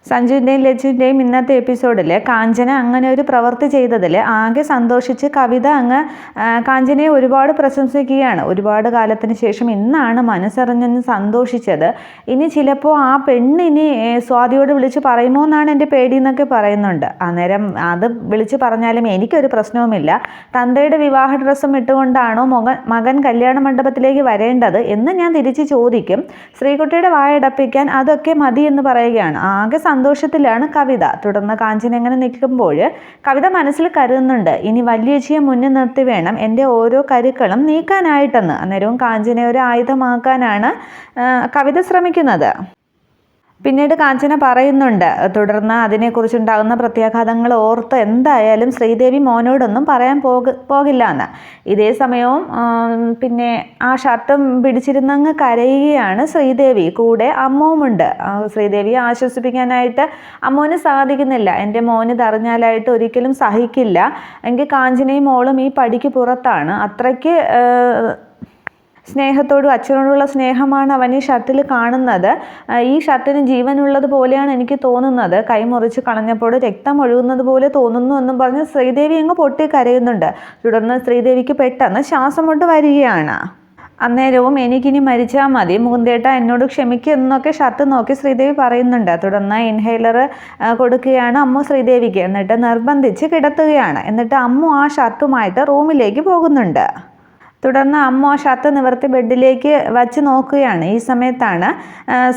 സഞ്ജുവിൻ്റെയും ലച്ചുവിൻ്റെയും ഇന്നത്തെ എപ്പിസോഡിൽ കാഞ്ചന അങ്ങനെ ഒരു പ്രവൃത്തി ചെയ്തതിൽ ആകെ സന്തോഷിച്ച് കവിത അങ്ങ് കാഞ്ചനയെ ഒരുപാട് പ്രശംസിക്കുകയാണ്. ഒരുപാട് കാലത്തിന് ശേഷം ഇന്നാണ് മനസ്സറിഞ്ഞെന്ന് സന്തോഷിച്ചത്. ഇനി ചിലപ്പോൾ ആ പെണ്ണിനി സ്വാതിയോട് വിളിച്ച് പറയുമോ എന്നാണ് എൻ്റെ പേടി എന്നൊക്കെ പറയുന്നുണ്ട്. അന്നേരം അത് വിളിച്ച് പറഞ്ഞാലും എനിക്കൊരു പ്രശ്നവുമില്ല. തന്തയുടെ വിവാഹ ഡ്രസ്സും ഇട്ടുകൊണ്ടാണോ മകൻ കല്യാണ മണ്ഡപത്തിലേക്ക് വരേണ്ടത് എന്ന് ഞാൻ തിരിച്ച് ചോദിക്കും. ശ്രീകുട്ടിയുടെ വായടപ്പിക്കാൻ അതൊക്കെ മതി എന്ന് പറയുകയാണ്. ആകെ സന്തോഷത്തിലാണ് കവിത. തുടർന്ന് കാഞ്ചന എങ്ങനെ നിൽക്കുമ്പോൾ കവിത മനസ്സിൽ കരുതുന്നുണ്ട്, ഇനി വല്യേച്ചിയെ മുന്നിൽ നിർത്തി വേണം എൻ്റെ ഓരോ കരുക്കളും നീക്കാനായിട്ടെന്ന്. അന്നേരവും കാഞ്ചനയെ ഒരു ആയുധമാക്കാനാണ് കവിത ശ്രമിക്കുന്നത്. പിന്നീട് കാഞ്ചന പറയുന്നുണ്ട്, തുടർന്ന് അതിനെക്കുറിച്ചുണ്ടാകുന്ന പ്രത്യാഘാതങ്ങൾ ഓർത്ത് എന്തായാലും ശ്രീദേവി മോനോടൊന്നും പറയാൻ പോകില്ല എന്ന്. ഇതേ സമയവും പിന്നെ ആ ഷർട്ടും പിടിച്ചിരുന്നങ്ങ് കരയുകയാണ് ശ്രീദേവി. കൂടെ അമ്മുവുമുണ്ട്. ശ്രീദേവിയെ ആശ്വസിപ്പിക്കാനായിട്ട് അമ്മുവിന് സാധിക്കുന്നില്ല. എൻ്റെ മോന് ഇതറിഞ്ഞാലായിട്ട് ഒരിക്കലും സഹിക്കില്ല. എങ്കിൽ കാഞ്ചനയും മോളും ഈ പടിക്ക് പുറത്താണ്. അത്രയ്ക്ക് സ്നേഹത്തോടും അച്ഛനോടുള്ള സ്നേഹമാണ് അവൻ ഈ ഷർട്ടിൽ കാണുന്നത്. ഈ ഷർട്ടിന് ജീവനുള്ളത് പോലെയാണ് എനിക്ക് തോന്നുന്നത്. കൈ മുറിച്ച് കളഞ്ഞപ്പോൾ രക്തം ഒഴുകുന്നത് പോലെ തോന്നുന്നു എന്നും പറഞ്ഞ് ശ്രീദേവി അങ്ങ് പൊട്ടി കരയുന്നുണ്ട്. തുടർന്ന് ശ്രീദേവിക്ക് പെട്ടെന്ന് ശ്വാസം മുട്ട് വരികയാണ്. അന്നേരവും എനിക്കിനി മരിച്ചാൽ മതി, മുകുന്ദേട്ട എന്നോട് ക്ഷമിക്കുക എന്നൊക്കെ ഷർട്ട് നോക്കി ശ്രീദേവി പറയുന്നുണ്ട്. തുടർന്ന് ഇൻഹേലർ കൊടുക്കുകയാണ് അമ്മു ശ്രീദേവിക്ക്. എന്നിട്ട് നിർബന്ധിച്ച് കിടത്തുകയാണ്. എന്നിട്ട് അമ്മു ആ ഷർട്ടുമായിട്ട് റൂമിലേക്ക് പോകുന്നുണ്ട്. തുടർന്ന് അമ്മ ആ ഷർട്ട് നിവർത്തി ബെഡിലേക്ക് വച്ച് നോക്കുകയാണ്. ഈ സമയത്താണ്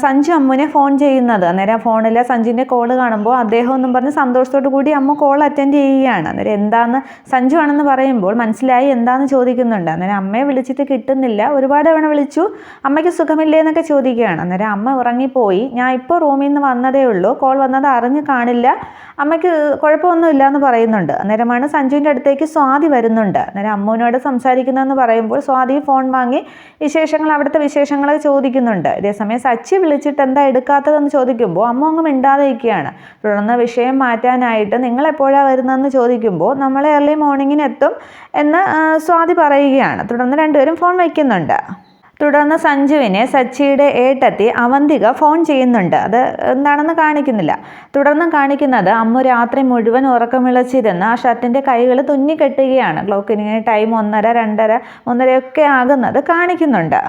സഞ്ജു അമ്മുവിനെ ഫോൺ ചെയ്യുന്നത്. അന്നേരം ഫോണിൽ സഞ്ജുവിൻ്റെ കോള് കാണുമ്പോൾ അദ്ദേഹം എന്നും പറഞ്ഞ് സന്തോഷത്തോടു കൂടി അമ്മ കോൾ അറ്റൻഡ് ചെയ്യുകയാണ്. അന്നേരം എന്താണെന്ന് സഞ്ജു ആണെന്ന് പറയുമ്പോൾ മനസ്സിലായി എന്താണെന്ന് ചോദിക്കുന്നുണ്ട്. അന്നേരം അമ്മയെ വിളിച്ചിട്ട് കിട്ടുന്നില്ല, ഒരുപാട് തവണ വിളിച്ചു, അമ്മയ്ക്ക് സുഖമില്ലേ എന്നൊക്കെ ചോദിക്കുകയാണ്. അന്നേരം അമ്മ ഉറങ്ങിപ്പോയി, ഞാൻ ഇപ്പോൾ റൂമിൽ നിന്ന് വന്നതേ ഉള്ളൂ, കോൾ വന്നത് അറിഞ്ഞ് കാണില്ല, അമ്മയ്ക്ക് കുഴപ്പമൊന്നുമില്ല എന്ന് പറയുന്നുണ്ട്. അന്നേരമാണ് സഞ്ജുവിൻ്റെ അടുത്തേക്ക് സ്വാതി വരുന്നുണ്ട്. അന്നേരം അമ്മുവിനോട് സംസാരിക്കുന്നതെന്ന് പറയുമ്പോൾ സ്വാതി ഫോൺ വാങ്ങി അവിടുത്തെ വിശേഷങ്ങൾ ചോദിക്കുന്നുണ്ട്. ഇതേസമയം സച്ചി വിളിച്ചിട്ട് എന്താ എടുക്കാത്തതെന്ന് ചോദിക്കുമ്പോൾ അമ്മ അങ്ങ് മിണ്ടാതെ ഇരിക്കുകയാണ്. തുടർന്ന് വിഷയം മാറ്റാനായിട്ട് നിങ്ങൾ എപ്പോഴാണ് വരുന്നതെന്ന് ചോദിക്കുമ്പോൾ നമ്മൾ ഏർലി മോർണിംഗിന് എത്തും എന്ന് സ്വാതി പറയുകയാണ്. തുടർന്ന് രണ്ടുപേരും ഫോൺ വയ്ക്കുന്നുണ്ട്. തുടർന്ന് സഞ്ജുവിനെ സച്ചിയുടെ ഏട്ടത്തി അവന്തിക ഫോൺ ചെയ്യുന്നുണ്ട്. അത് എന്താണെന്ന് കാണിക്കുന്നില്ല. തുടർന്ന് കാണിക്കുന്നത് അമ്മു രാത്രി മുഴുവൻ ഉറക്കമിളച്ചിരുന്ന് ആ ഷർട്ടിൻ്റെ കൈകൾ തുന്നിക്കെട്ടുകയാണ്. ക്ലോക്കിന് ടൈം 1:30, 2:30, 3:30 ആകുന്നത് കാണിക്കുന്നുണ്ട്.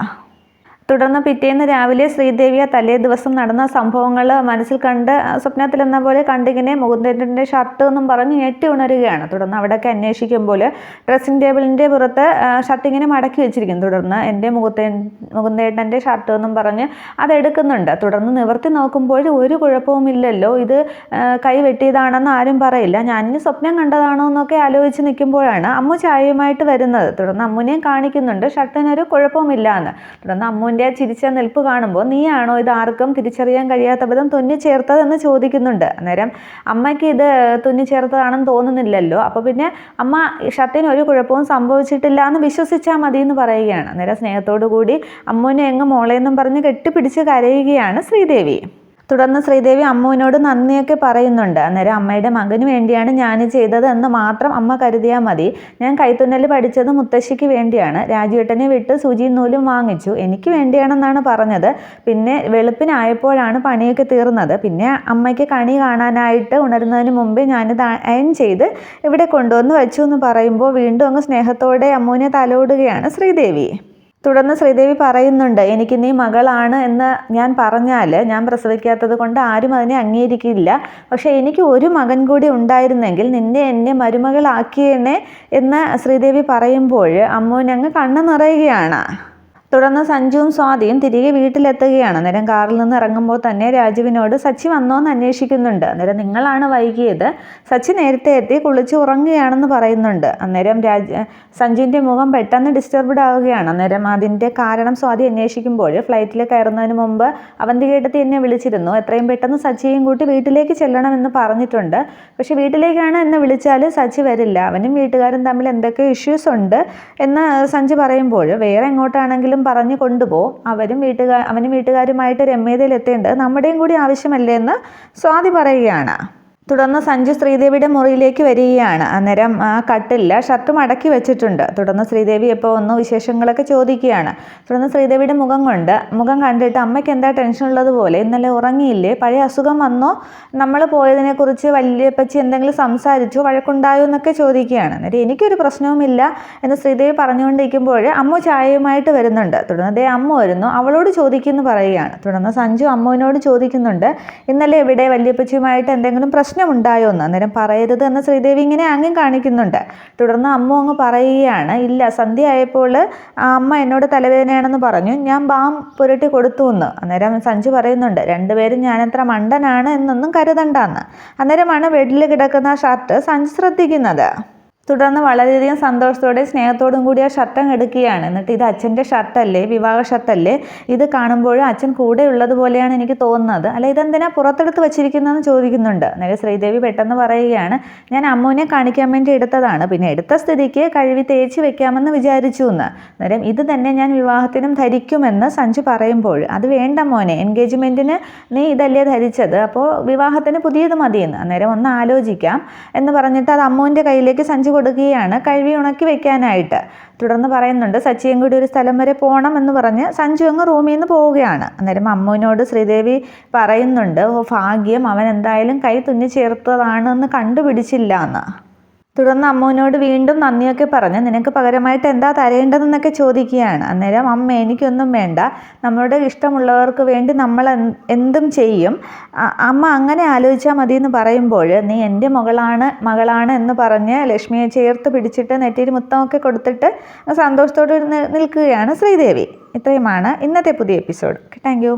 തുടർന്ന് പിറ്റേന്ന് രാവിലെ ശ്രീദേവിയ തലേ ദിവസം നടന്ന സംഭവങ്ങൾ മനസ്സിൽ കണ്ട് സ്വപ്നത്തിലെന്ന പോലെ കണ്ടിങ്ങനെ മുകുന്ദേട്ടൻ്റെ ഷർട്ട് എന്നും പറഞ്ഞ് ഞെട്ടി ഉണരുകയാണ്. തുടർന്ന് അവിടെയൊക്കെ അന്വേഷിക്കുമ്പോൾ ഡ്രസ്സിംഗ് ടേബിളിൻ്റെ പുറത്ത് ഷർട്ട് ഇങ്ങനെ മടക്കി വെച്ചിരിക്കും. തുടർന്ന് എൻ്റെ മുകുന്ദേട്ടൻ്റെ ഷർട്ട് എന്നും പറഞ്ഞ് അതെടുക്കുന്നുണ്ട്. തുടർന്ന് നിവർത്തി നോക്കുമ്പോൾ ഒരു കുഴപ്പവുമില്ലല്ലോ, ഇത് കൈ വെട്ടിയതാണെന്ന് ആരും പറയില്ല, ഞാനിനി സ്വപ്നം കണ്ടതാണോ എന്നൊക്കെ ആലോചിച്ച് നിൽക്കുമ്പോഴാണ് അമ്മു ചായയുമായിട്ട് വരുന്നത്. തുടർന്ന് അമ്മുവിനെ കാണിക്കുന്നുണ്ട് ഷർട്ടിനൊരു കുഴപ്പവുമില്ല എന്ന്. തുടർന്ന് അമ്മു ചിരിച്ച നിൽപ്പ് കാണുമ്പോൾ നീയാണോ ഇത് ആർക്കും തിരിച്ചറിയാൻ കഴിയാത്ത വിധം തുന്നിച്ചേർത്തതെന്ന് ചോദിക്കുന്നുണ്ട്. അന്നേരം അമ്മയ്ക്ക് ഇത് തുന്നിച്ചേർത്തതാണെന്ന് തോന്നുന്നില്ലല്ലോ, അപ്പോൾ പിന്നെ അമ്മ ഷർട്ടിന് ഒരു കുഴപ്പവും സംഭവിച്ചിട്ടില്ല എന്ന് വിശ്വസിച്ചാൽ മതി എന്ന് പറയുകയാണ്. അന്നേരം സ്നേഹത്തോടു കൂടി അമ്മുവിനെ എങ്ങ് മോളെന്നും പറഞ്ഞ് കെട്ടിപ്പിടിച്ച് കരയുകയാണ് ശ്രീദേവി. തുടർന്ന് ശ്രീദേവി അമ്മുവിനോട് നന്ദിയൊക്കെ പറയുന്നുണ്ട്. അന്നേരം അമ്മയുടെ മകന് വേണ്ടിയാണ് ഞാൻ ചെയ്തത് എന്ന് മാത്രം അമ്മ കരുതിയാൽ മതി. ഞാൻ കൈത്തുന്നൽ പഠിച്ചത് മുത്തശ്ശിക്ക് വേണ്ടിയാണ്. രാജുവേട്ടനെ വിട്ട് സൂചിയും നൂലും വാങ്ങിച്ചു, എനിക്ക് വേണ്ടിയാണെന്നാണ് പറഞ്ഞത്. പിന്നെ വെളുപ്പിനായപ്പോഴാണ് പണിയൊക്കെ തീർന്നത്. പിന്നെ അമ്മയ്ക്ക് കണി കാണാനായിട്ട് ഉണരുന്നതിന് മുമ്പേ ഞാനിത് അയൺ ചെയ്ത് ഇവിടെ കൊണ്ടുവന്ന് വെച്ചു എന്ന് പറയുമ്പോൾ വീണ്ടും അങ്ങ് സ്നേഹത്തോടെ അമ്മുവിനെ തലോടുകയാണ് ശ്രീദേവി. തുടർന്ന് ശ്രീദേവി പറയുന്നുണ്ട്, എനിക്ക് നീ മകളാണ് എന്ന് ഞാൻ പറഞ്ഞാൽ ഞാൻ പ്രസവിക്കാത്തത് കൊണ്ട് ആരും അതിനെ അംഗീകരിക്കില്ല. പക്ഷേ എനിക്ക് ഒരു മകൻ കൂടി ഉണ്ടായിരുന്നെങ്കിൽ നിന്നെ എന്നെ മരുമകളാക്കിയേനെ എന്ന് ശ്രീദേവി പറയുമ്പോൾ അമ്മുവിനങ്ങ് കണ്ണ് നിറയുകയാണ്. തുടർന്ന് സഞ്ജുവും സ്വാതിയും തിരികെ വീട്ടിലെത്തുകയാണ്. അന്നേരം കാറിൽ നിന്ന് ഇറങ്ങുമ്പോൾ തന്നെ രാജുവിനോട് സച്ചി വന്നോന്ന് അന്വേഷിക്കുന്നുണ്ട്. അന്നേരം നിങ്ങളാണ് വൈകിയത്, സച്ചി നേരത്തെ എത്തി കുളിച്ച് ഉറങ്ങുകയാണെന്ന് പറയുന്നുണ്ട്. അന്നേരം സഞ്ജുവിൻ്റെ മുഖം പെട്ടെന്ന് ഡിസ്റ്റർബ്ഡ് ആവുകയാണ്. അന്നേരം അതിൻ്റെ കാരണം സ്വാതി അന്വേഷിക്കുമ്പോൾ ഫ്ലൈറ്റിൽ കയറുന്നതിന് മുമ്പ് അവന്തികേട്ടത്തി എന്നെ വിളിച്ചിരുന്നു, എത്രയും പെട്ടെന്ന് സച്ചിയും കൂട്ടി വീട്ടിലേക്ക് ചെല്ലണമെന്ന് പറഞ്ഞിട്ടുണ്ട്. പക്ഷെ വീട്ടിലേക്കാണ് എന്നെ വിളിച്ചാൽ സച്ചി വരില്ല, അവനും വീട്ടുകാരും തമ്മിൽ എന്തൊക്കെ ഇഷ്യൂസ് ഉണ്ട് എന്ന് സഞ്ജു പറയുമ്പോൾ വേറെ എങ്ങോട്ടാണെങ്കിലും പറഞ്ഞു കൊണ്ടുപോകും, അവനും വീട്ടുകാരുമായിട്ട് രമ്യതയിൽ എത്തേണ്ടത് നമ്മുടെയും കൂടി ആവശ്യമല്ലേ എന്ന് സ്വാതി പറയുകയാണ്. തുടർന്ന് സഞ്ജു ശ്രീദേവിയുടെ മുറിയിലേക്ക് വരികയാണ്. അന്നേരം ആ കട്ടില്ല ഷർട്ട് മടക്കി വെച്ചിട്ടുണ്ട്. തുടർന്ന് ശ്രീദേവി എപ്പോൾ വന്നു വിശേഷങ്ങളൊക്കെ ചോദിക്കുകയാണ്. തുടർന്ന് ശ്രീദേവിയുടെ മുഖം കണ്ടിട്ട് അമ്മയ്ക്ക് എന്താ ടെൻഷൻ ഉള്ളതുപോലെ, ഇന്നലെ ഉറങ്ങിയില്ലേ, പഴയ അസുഖം വന്നോ, നമ്മൾ പോയതിനെക്കുറിച്ച് വല്യപ്പച്ചി എന്തെങ്കിലും സംസാരിച്ചു, വഴക്കുണ്ടായോ എന്നൊക്കെ ചോദിക്കുകയാണ്. അന്നേരം എനിക്കൊരു പ്രശ്നവുമില്ല എന്ന് ശ്രീദേവി പറഞ്ഞുകൊണ്ടിരിക്കുമ്പോൾ അമ്മു ചായയുമായിട്ട് വരുന്നുണ്ട്. തുടർന്ന് അതേ അമ്മ വരുന്നു, അവളോട് ചോദിക്കുമെന്ന് പറയുകയാണ്. തുടർന്ന് സഞ്ജു അമ്മുവിനോട് ചോദിക്കുന്നുണ്ട്, ഇന്നലെ എവിടെ വല്യപ്പച്ചിയുമായിട്ട് എന്തെങ്കിലും പ്രശ്നമുണ്ടായോ എന്ന്. അന്നേരം പറയരുത് എന്ന് ശ്രീദേവി ഇങ്ങനെ ആംഗ്യം കാണിക്കുന്നുണ്ട്. തുടർന്ന് അമ്മു അങ്ങ് പറയുകയാണ്, ഇല്ല, സന്ധ്യ ആയപ്പോൾ അമ്മ എന്നോട് തലവേദനയാണെന്ന് പറഞ്ഞു, ഞാൻ ബാം പുരട്ടി കൊടുത്തു എന്ന്. അന്നേരം സഞ്ജു പറയുന്നുണ്ട്, രണ്ടുപേരും ഞാനത്ര മണ്ടനാണ് എന്നൊന്നും കരുതണ്ടെന്ന്. അന്നേരമാണ് ബെഡിൽ കിടക്കുന്ന ഷർട്ട് സഞ്ജു ശ്രദ്ധിക്കുന്നത്. തുടർന്ന് വളരെയധികം സന്തോഷത്തോടെ സ്നേഹത്തോടും കൂടി ആ ഷർട്ടം എടുക്കുകയാണ്. എന്നിട്ട് ഇത് അച്ഛൻ്റെ ഷർട്ടല്ലേ, വിവാഹ ഷർട്ടല്ലേ, ഇത് കാണുമ്പോഴും അച്ഛൻ കൂടെ ഉള്ളതുപോലെയാണ് എനിക്ക് തോന്നുന്നത്, അല്ല ഇതെന്തിനാ പുറത്തെടുത്ത് വെച്ചിരിക്കുന്നതെന്ന് ചോദിക്കുന്നുണ്ട്. അന്നേരം ശ്രീദേവി പെട്ടെന്ന് പറയുകയാണ്, ഞാൻ അമ്മുവിനെ കാണിക്കാൻ വേണ്ടി എടുത്തതാണ്, പിന്നെ എടുത്ത സ്ഥിതിക്ക് കഴുകി തേച്ച് വെക്കാമെന്ന് വിചാരിച്ചു എന്ന്. അന്നേരം ഇത് തന്നെ ഞാൻ വിവാഹത്തിനും ധരിക്കുമെന്ന് സഞ്ജു പറയുമ്പോൾ, അത് വേണ്ട മോനെ, എൻഗേജ്മെൻറ്റിന് നീ ഇതല്ലേ ധരിച്ചത്, അപ്പോൾ വിവാഹത്തിന് പുതിയത് മതിയെന്ന്. അന്നേരം ഒന്ന് ആലോചിക്കാം എന്ന് പറഞ്ഞിട്ട് അത് അമ്മുവിൻ്റെ കയ്യിലേക്ക് സഞ്ജു കൊടുക്കുകയാണ്, കഴുകി ഉണക്കി വെക്കാനായിട്ട്. തുടർന്ന് പറയുന്നുണ്ട്, സച്ചിയും കൂടി ഒരു സ്ഥലം വരെ പോകണം എന്ന് പറഞ്ഞ് സഞ്ജു അങ്ങ് റൂമിൽ നിന്ന് പോവുകയാണ്. അന്നേരം അമ്മുവിനോട് ശ്രീദേവി പറയുന്നുണ്ട്, ഓ ഭാഗ്യം, അവൻ എന്തായാലും കൈ തുന്നി ചേർത്തതാണെന്ന് കണ്ടുപിടിച്ചില്ല എന്ന്. തുടർന്ന് അമ്മുവിനോട് വീണ്ടും നന്ദിയൊക്കെ പറഞ്ഞ് നിനക്ക് പകരമായിട്ട് എന്താ തരേണ്ടതെന്നൊക്കെ ചോദിക്കുകയാണ്. അന്നേരം അമ്മ എനിക്കൊന്നും വേണ്ട, നമ്മളുടെ ഇഷ്ടമുള്ളവർക്ക് വേണ്ടി നമ്മൾ എന്തും ചെയ്യും, അമ്മ അങ്ങനെ ആലോചിച്ചാൽ മതി എന്ന് പറയുമ്പോൾ, നീ എൻ്റെ മകളാണ് എന്ന് പറഞ്ഞ് ലക്ഷ്മിയെ ചേർത്ത് പിടിച്ചിട്ട് നെറ്റിയിൽ മുത്തമൊക്കെ കൊടുത്തിട്ട് സന്തോഷത്തോടെ നിൽക്കുകയാണ് ശ്രീദേവി. ഇത്രയുമാണ് ഇന്നത്തെ പുതിയ എപ്പിസോഡ്. Thank you.